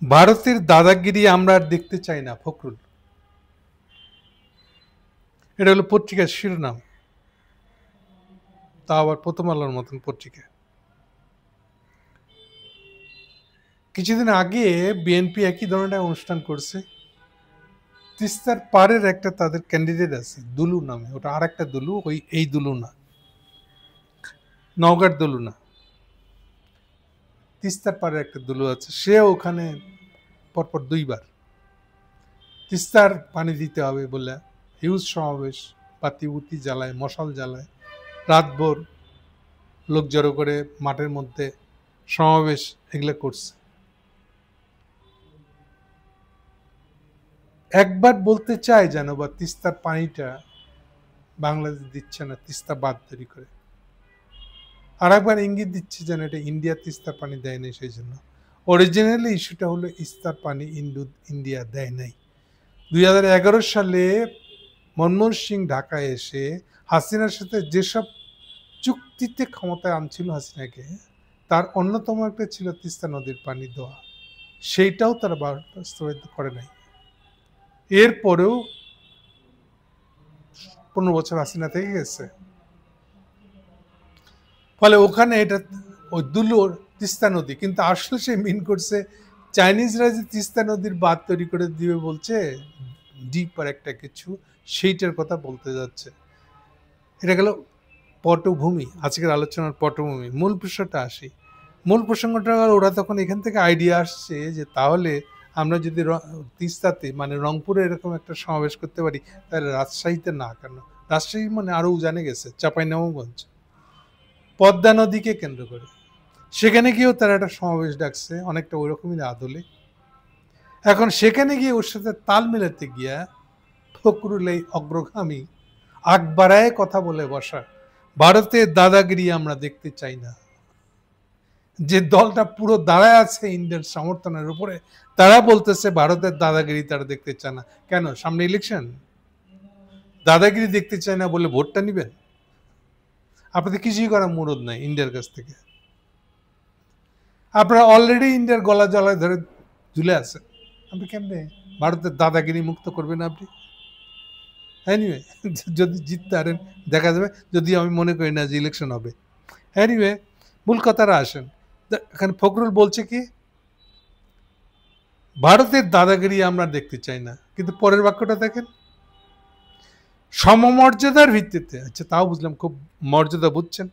ভারতের দাদাগিরি আমরা আর দেখতে চাই না, ফখরুল। এটা হলো পত্রিকার শিরোনাম, তা আবার প্রথম আলোর মতন পত্রিকা। কিছুদিন আগে বিএনপি একই ধরনের অনুষ্ঠান করছে। তিস্তার পারের একটা তাদের ক্যান্ডিডেট আছে দুলু নামে, ওটা আর একটা দুলু, ওই এই দুলু না, নওগাঁর দুলু না, তিস্তার পারের একটা দুলু আছে। সে ওখানে পরপর দুইবার তিস্তার পানি দিতে হবে বলে হিউজ সমাবেশ, বাতিবুতি জ্বালায়, মশাল জ্বালায়, রাতভর লোক জড়ো করে মাঠের মধ্যে সমাবেশ এগুলো করছে। একবার বলতে চায় যেন বা তিস্তার পানিটা বাংলাদেশ দিচ্ছে না, তিস্তা বাঁধ তৈরি করে। আর একবার ইঙ্গিত দিচ্ছে যেন এটা ইন্ডিয়া তিস্তার পানি দেয় নাই, সেই জন্য অরিজিনালি ইস্যুটা হলো তিস্তার পানি ইন্ডিয়া দেয় নাই। 2011 সালে মনমোহন সিং ঢাকায় এসে হাসিনার সাথে যেসব চুক্তিতে ক্ষমতায় আনছিল হাসিনাকে, তার অন্যতম একটা ছিল তিস্তা নদীর পানি দেওয়া। সেইটাও তারা বাস্তবায়িত করে নাই। এরপরেও 15 বছর হাসিনা থেকে গেছে। ফলে ওখানে এটা ওই দুলুর তিস্তা নদী, কিন্তু আসলে সে মিন করছে চাইনিজরা যে তিস্তা নদীর বাঁধ তৈরি করে দিবে বলছে, ডিপ আর একটা কিছু, সেইটার কথা বলতে যাচ্ছে। এটা গেল পটভূমি, আজকের আলোচনার পটভূমি। মূল প্রশ্নটা আসি। মূল প্রসঙ্গটা ওরা তখন এখান থেকে আইডিয়া আসছে যে তাহলে আমরা যদি তিস্তাতে মানে রংপুরে এরকম একটা সমাবেশ করতে পারি, তাহলে রাজশাহীতে না কেন? রাজশাহী মানে আরও উজানে গেছে, চাঁপাইনবাবগঞ্জ, পদ্মা নদীকে কেন্দ্র করে। সেখানে গিয়েও তারা একটা সমাবেশ ডাকছে, অনেকটা ওই রকমই আদলে। এখন সেখানে গিয়ে ওর সাথে তাল মেলাতে গিয়া ফখরুল এই অগ্রগামী আগ বাড়ায় কথা বলে বসা, ভারতের দাদাগিরি আমরা দেখতে চাই না। যে দলটা পুরো দাঁড়ায় আছে ইন্ডিয়ার সমর্থনের উপরে, তারা বলতেছে ভারতের দাদাগিরি তারা দেখতে চায় না। কেন? সামনে ইলেকশন, দাদাগিরি দেখতে চায় না বলে ভোটটা নিবেন? আপনাদের কিছুই করার মুরদ নাই ইন্ডিয়ার কাছ থেকে। আপনারা অলরেডি ইন্ডিয়ার গলা জলায় ধরে ঝুলে আছে। আপনি কেমনে ভারতের দাদাগিরি মুক্ত করবেন আপনি? এনিওয়ে, যদি জিততে পারেন দেখা যাবে, যদি আমি মনে করি না যে ইলেকশন হবে। এনিওয়ে, মূল কথাটা আসেন। এখানে ফখরুল বলছে কি, ভারতের দাদাগিরি আমরা দেখতে চাই না, কিন্তু পরের বাক্যটা দেখেন, সমমর্যাদার ভিত্তিতে। আচ্ছা, তাও বুঝলাম, খুব মর্যাদা বুঝছেন।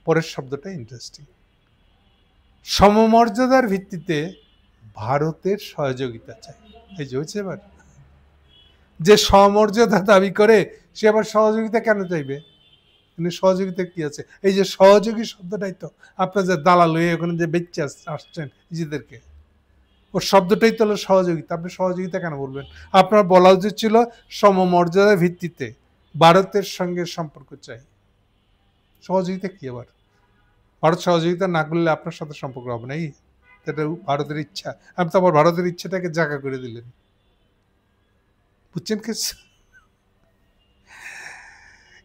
পরের শব্দটা ইন্টারেস্টিং, সমমর্যাদার ভিত্তিতে ভারতের সহযোগিতা চাই। এই যে হয়েছে এবার, যে সমমর্যাদা দাবি করে সে আবার সহযোগিতা কেন চাইবে? কিন্তু সহযোগিতা কি আছে? এই যে সহযোগী শব্দটাই তো আপনার যে দালাল হয়ে ওখানে যে বেচে আসছেন নিজেদেরকে, ওর শব্দটাই তো হলো সহযোগিতা। আপনি সহযোগিতা কেন বলবেন? আপনার বলা উচিত ছিল সমমর্যাদার ভিত্তিতে ভারতের সঙ্গে সম্পর্ক চাই। সহযোগিতা কি আবার? ভারত সহযোগিতা না করলে আপনার সাথে সম্পর্ক হবে না, এটা ভারতের ইচ্ছা। আপনি তো আবার ভারতের ইচ্ছাটাকে জায়গা করে দিলেন। বুঝছেন কি?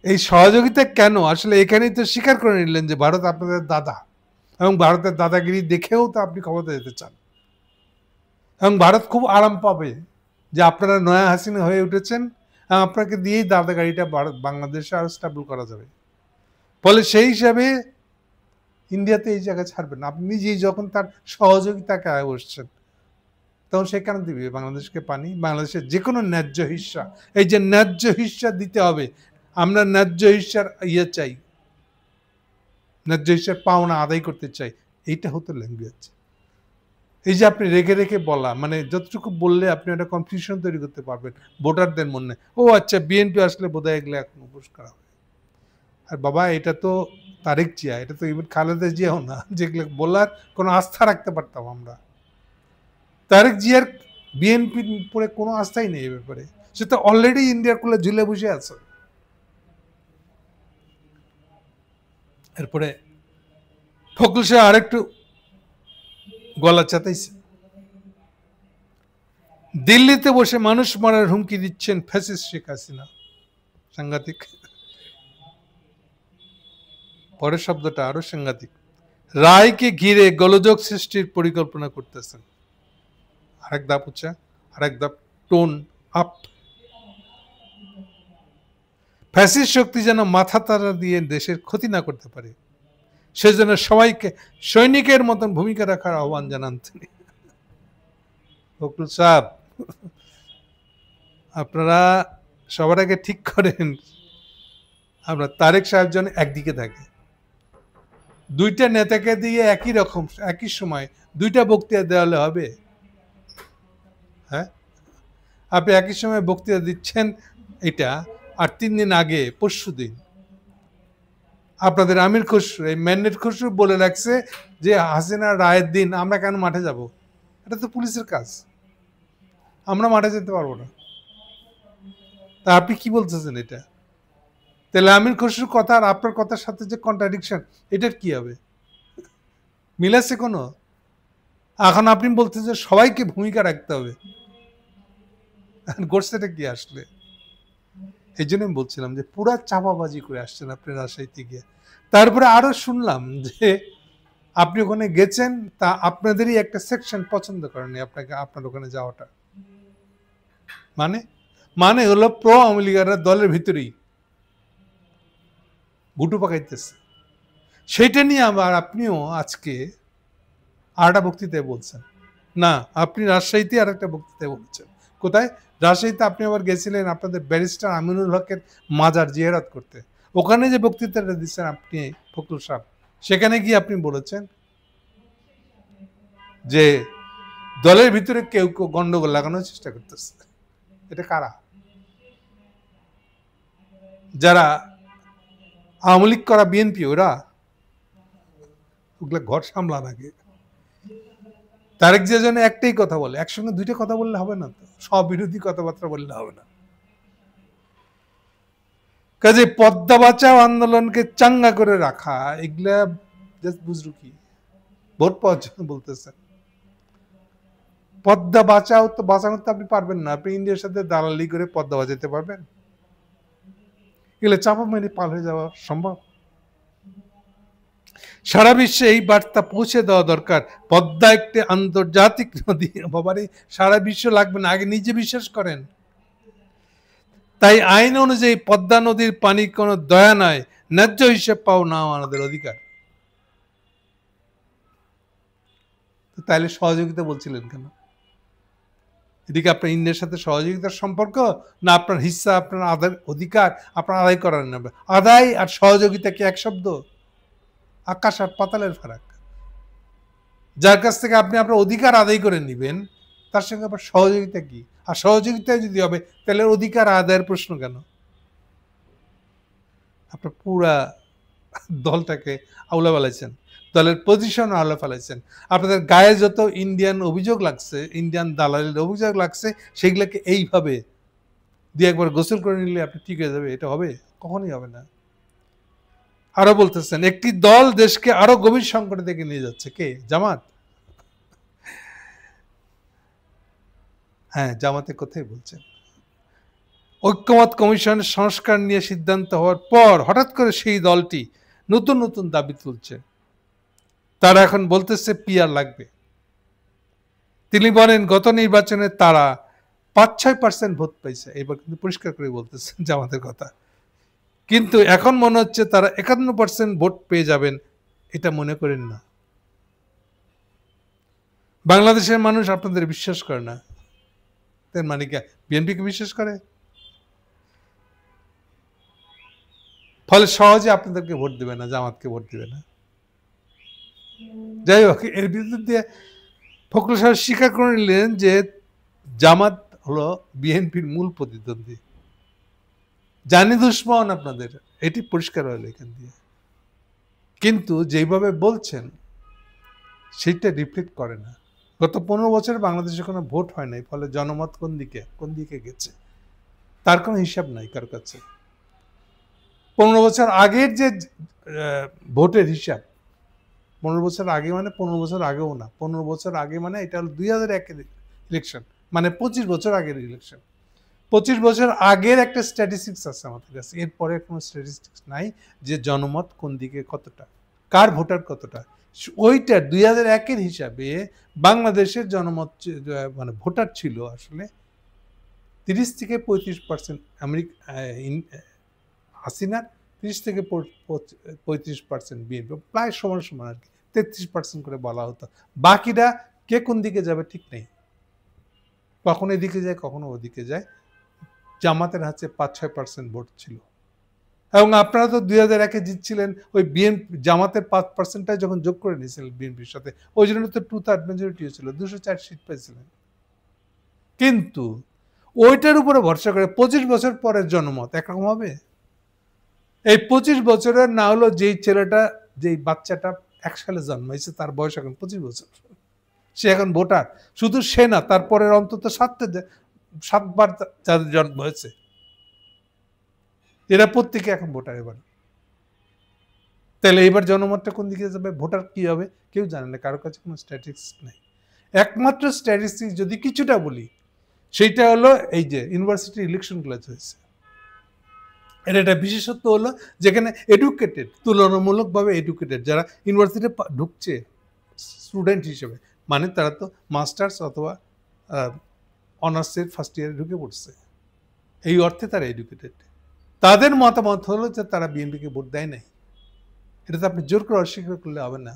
এই সহযোগিতা কেন? আসলে এখানেই তো স্বীকার করে নিলেন যে ভারত আপনাদের দাদা, এবং ভারতের দাদাগিরি দেখেও তো আপনি ক্ষমতা যেতে চান, এবং ভারত খুব আরাম পাবে যে আপনারা নয়া হাসিনা হয়ে উঠেছেন, আপনাকে দিয়েই দাদাগিরিটা বাংলাদেশে আরো স্টেবল করা যাবে। ফলে সেই হিসাবে ইন্ডিয়াতে এই জায়গা ছাড়বেন না। আপনি নিজেই যখন তার সহযোগিতাকে আয় বসছেন, তখন সে কেন দিবে বাংলাদেশকে পানি? বাংলাদেশের যে কোনো ন্যায্য হিস্সা, এই যে ন্যায্য হিস্সা দিতে হবে, আমরা ন্যায্য হিস্সার চাই, ন্যায্য হিস্সার পাওনা আদায় করতে চাই, এইটা হতো ল্যাঙ্গুয়েজ। এই যে আপনি রেখে রেখে বলা, মানে যতটুকু বললে আপনি একটা কনফিউশন তৈরি করতে পারবেন ভোটারদের মনে। ও আচ্ছা, বিএনপি আসলে বোধহয় এগুলো এখন উপোস করা হবে। আর বাবা, এটা তো তারেক জিয়া, এটা তো ইভেন খালেদা জিয়াও না, যেগুলো বলার কোনো আস্থা রাখতে পারতাম আমরা। তারেক জিয়ার বিএনপির উপরে কোনো আস্থাই নেই এ ব্যাপারে। সে তো অলরেডি ইন্ডিয়ার কোলে ঝুলে বসে আছে। এরপরে ফখরুল সাহেব আরেকটু গলা চাতাইছে। দিল্লিতে বসে মানুষ মারার হুমকি দিচ্ছেন ফ্যাসিস্ট শেখ হাসিনা। সাংঘাতিক। পরের শব্দটা আরো সাংঘাতিক। রায়কে ঘিরে গোলযোগ সৃষ্টির পরিকল্পনা করতেছেন। আরেক ধাপ উচ্চা, আরেক ধাপ টোন আপ। ফ্যাসিস্ট শক্তি যেন মাথা তারা দিয়ে দেশের ক্ষতি না করতে পারে, সেজন্য সবাইকে সৈনিকের মতন ভূমিকা রাখার আহ্বান জানান তিনি। ফখরুল সাহেব, আপনারা সবার আগে ঠিক করেন আমরা তারেক সাহেব যেন একদিকে থাকে। দুইটা নেতাকে দিয়ে একই রকম একই সময় দুইটা বক্তৃতা দেওয়ালে হবে? হ্যাঁ, আপনি একই সময় বক্তৃতা দিচ্ছেন এটা, আর 3 দিন আগে পরশু দিন আপনাদের আমির খসরু, এই ম্যান্ডেট খসরু বলে রাখছে যে হাসিনা রায়ের দিন আমরা কেন মাঠে যাব? এটা তো পুলিশের কাজ, আমরা মাঠে যেতে পারবো না। তা আপনি কি বলতেছেন এটা? তাহলে আমির খসরুর কথা আর আপনার কথার সাথে যে কন্ট্রাডিকশন, এটার কি হবে? মিল আছে কোনো? এখন আপনি বলতেছেন যে সবাইকে ভূমিকা রাখতে হবে, গোর্সেটা কি আসলে? এই জন্য আমি বলছিলাম যে পুরা চাপাবাজি করে আসছেন আপনি রাজশাহীতে গিয়ে। তারপরে আরো শুনলাম যে আপনি ওখানে গেছেন, তা আপনাদেরই একটা সেকশন পছন্দ করেনি আপনাকে, আপনার ওখানে যাওয়াটা। মানে মানে হলো প্রো আওয়ামী লীগাররা দলের ভিতরেই গুটু পাকাইতেছে। সেইটা নিয়ে আবার আপনিও আজকে আরেকটা বক্তৃতায় বলছেন। না, আপনি রাজশাহীতে আর একটা বক্তৃতায় বলছেন। কোথায়? রাজশাহীতে আপনি আবার গেছিলেন আপনাদের ব্যারিস্টার আমিনুল হকের মাজার জিয়ারত করতে। ওখানে যে বক্তৃতাটা দিচ্ছেন আপনি ফখরুল সাহেব, সেখানে গিয়ে আপনি বলেছেন যে দলের ভিতরে কেউ কেউ গন্ডগোল লাগানোর চেষ্টা করতেছে। এটা কারা? যারা আওয়ামী লীগ করা বিএনপি, ওরা? ওগুলা ঘর সামলান আগে। তারেক জিয়া যেন একটাই কথা বলে, একসঙ্গে দুইটা কথা বললে হবে না তো, সব বিরোধী কথাবার্তা বললে হবে না। কাজে পদ্মা বাঁচাও আন্দোলনকে চাঙ্গা করে রাখা, এগুলা বুঝলো কি ভোট পাওয়ার জন্য বলতেছেন। পদ্মা বাঁচাও তো বাঁচানো তো আপনি পারবেন না। আপনি ইন্ডিয়ার সাথে দালালি করে পদ্মা বাঁচাতে পারবেন? এগুলো চাপা মেরে পার হয়ে যাওয়া সম্ভব? সারা বিশ্বে এই বার্তা পৌঁছে দেওয়া দরকার, পদ্মা একটি আন্তর্জাতিক নদী। বাবারে, সারা বিশ্ব লাগবে না, আগে নিজে বিশ্বাস করেন। তাই আইন অনুযায়ী পদ্মা নদীর পানি কোনো দয়া নয়, ন্যায্য হিসেব পাও না আমাদের অধিকার। তাইলে সহযোগিতা বলছিলেন কেন? এদিকে আপনার ইন্ডিয়ার সাথে সহযোগিতার সম্পর্ক, না আপনার হিস্সা, আপনার আদায় অধিকার আপনার আদায় করার নেবে? আদায় আর সহযোগিতা কি এক শব্দ? আকাশ আর পাতালের ফারাক। যার কাছ থেকে আপনি আপনার অধিকার আদায় করে নেবেন, তার সঙ্গে আবার সহযোগিতা কি? আর সহযোগিতায় যদি হবে, তাহলে অধিকার আদায়ের প্রশ্ন কেন? আপনার পুরা দলটাকে আউলা ফেলাইছেন, দলের পজিশন আউলা ফেলাইছেন। আপনাদের গায়ে যত ইন্ডিয়ান অভিযোগ লাগছে, ইন্ডিয়ান দালালির অভিযোগ লাগছে, সেগুলোকে এইভাবে দিয়ে একবার গোসল করে নিলে আপনি ঠিক হয়ে যাবে, এটা হবে? কখনই হবে না। আরো বলতেছেন একটি দল দেশকে আরো গভীর সংকটে থেকে নিয়ে যাচ্ছে। কে? জামাত? হ্যাঁ, জামাতের কথাই বলছেন। ঐক্যমত কমিশন সংস্কার নিয়ে সিদ্ধান্ত হওয়ার পর হঠাৎ করে সেই দলটি নতুন নতুন দাবি তুলছে। তারা এখন বলতেছে পিআর লাগবে। তিনি বলেন গত নির্বাচনে তারা ৫-৬% ভোট পাইছে। এবার কিন্তু পরিষ্কার করে বলতেছেন জামাতের কথা। কিন্তু এখন মনে হচ্ছে তারা ৫১% ভোট পেয়ে যাবেন, এটা মনে করেন না। বাংলাদেশের মানুষ আপনাদের বিশ্বাস করে না, তার মানে কি বিএনপিকে বিশ্বাস করে? ফলে সহজে আপনাদেরকে ভোট দেবে না, জামাতকে ভোট দেবে না। যাই হোক, এর বিরুদ্ধে ফখরুল সাহেব স্বীকার করে নিলেন যে জামাত হলো বিএনপির মূল প্রতিদ্বন্দ্বী, জানি দুশ্মন আপনাদের, এটি পরিষ্কার হলো এখান দিয়ে। কিন্তু যেভাবে বলছেন সেটা রিফ্লেক্ট করে না। গত 15 বছর বাংলাদেশে কোনো ভোট হয় নাই, ফলে জনমত কোন দিকে গেছে তার কোনো হিসাব নাই কার কাছে। 15 বছর আগের যে ভোটের হিসাব, 15 বছর আগে মানে 15 বছর আগেও না, 15 বছর আগে মানে এটা হলো 2001-এর ইলেকশন, মানে 25 বছর আগের ইলেকশন। 25 বছর আগের একটা স্ট্যাটিস্টিক্স আছে আমাদের কাছে, এরপরে কোনো স্ট্যাটিস্টিক্স নাই যে জনমত কোন দিকে কতটা, কার ভোটার কতটা, ওইটা 2001-এর হিসাবে বাংলাদেশের জনমত মানে ভোটার ছিল আসলে 30-35%। হাসিনার 30-35% বিএনপি, প্রায় সমান সমান আর কি, 33% করে বলা হতো। বাকিরা কে কোন দিকে যাবে ঠিক নেই, কখনো এদিকে যায় কখনো ওদিকে যায়। জামাতের হাতে 5-6% ভোট ছিল, এবং আপনারা তো 2001-এ জিতছিলেন ওই বিএনপি জামাতের 5%টাই যখন যোগ করে নিয়েছিলেন বিএনপির সাথে, ওই জন্য তো 2/3 মেজরিটি হয়েছিল, 204 সিট পেয়েছিলেন। কিন্তু ওইটার উপরে ভরসা করে 25 বছর পরের জনমত একরকম হবে? এই 25 বছরের না হলো যেই ছেলেটা, যেই বাচ্চাটা 1 সালে জন্মাইছে, তার বয়স এখন 25 বছর, সে এখন ভোটার। শুধু সে না, তারপরের অন্তত 7বার যাদের জন্ম হয়েছে, এরা প্রত্যেকে এখন ভোটার এবার। তাহলে এবার জনমতটা কোন দিকে যাবে, ভোটার কি হবে কেউ জানে না, কারোর কাছে কোনো স্ট্যাটিস্টিক্স নেই। একমাত্র স্ট্যাটিস্টিক্স যদি কিছুটা বলি, সেইটা হলো এই যে ইউনিভার্সিটি ইলেকশনগুলো হয়েছে, এর একটা বিশেষত্ব হলো যেখানে এডুকেটেড, তুলনামূলকভাবে এডুকেটেড যারা ইউনিভার্সিটিতে ঢুকছে স্টুডেন্ট হিসেবে, মানে তারা তো মাস্টার্স অথবা অনার্সের ফার্স্ট ইয়ারে ঢুকে পড়ছে, এই অর্থে তারা এডুকেটেড। তাদের মতামত হলো যে তারা বিএনপিকে ভোট দেয় নাই। এটা তো আপনি জোর করে অস্বীকার করলে হবে না।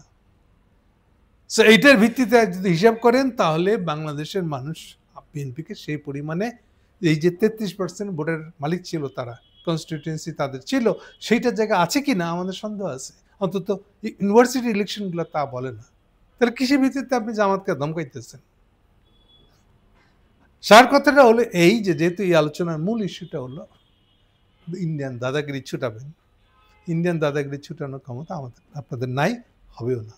সো এইটার ভিত্তিতে যদি হিসাব করেন, তাহলে বাংলাদেশের মানুষ বিএনপিকে সেই পরিমাণে, এই যে 33% ভোটের মালিক ছিল তারা, কনস্টিটিউয়েন্সি তাদের ছিল, সেইটার জায়গা আছে কি না আমাদের সন্দেহ আছে। অন্তত ইউনিভার্সিটি ইলেকশনগুলো তা বলে না। তাহলে কিসের ভিত্তিতে আপনি জামাতকে ধমকাইতেছেন? সার কথাটা হলো এই যে, যেহেতু এই আলোচনার মূল ইস্যুটা হলো ইন্ডিয়ান দাদাগিরি ছুটাবেন, ইন্ডিয়ান দাদাগিরি ছুটানোর ক্ষমতা আমাদের আপনাদের নাই, হবেও না।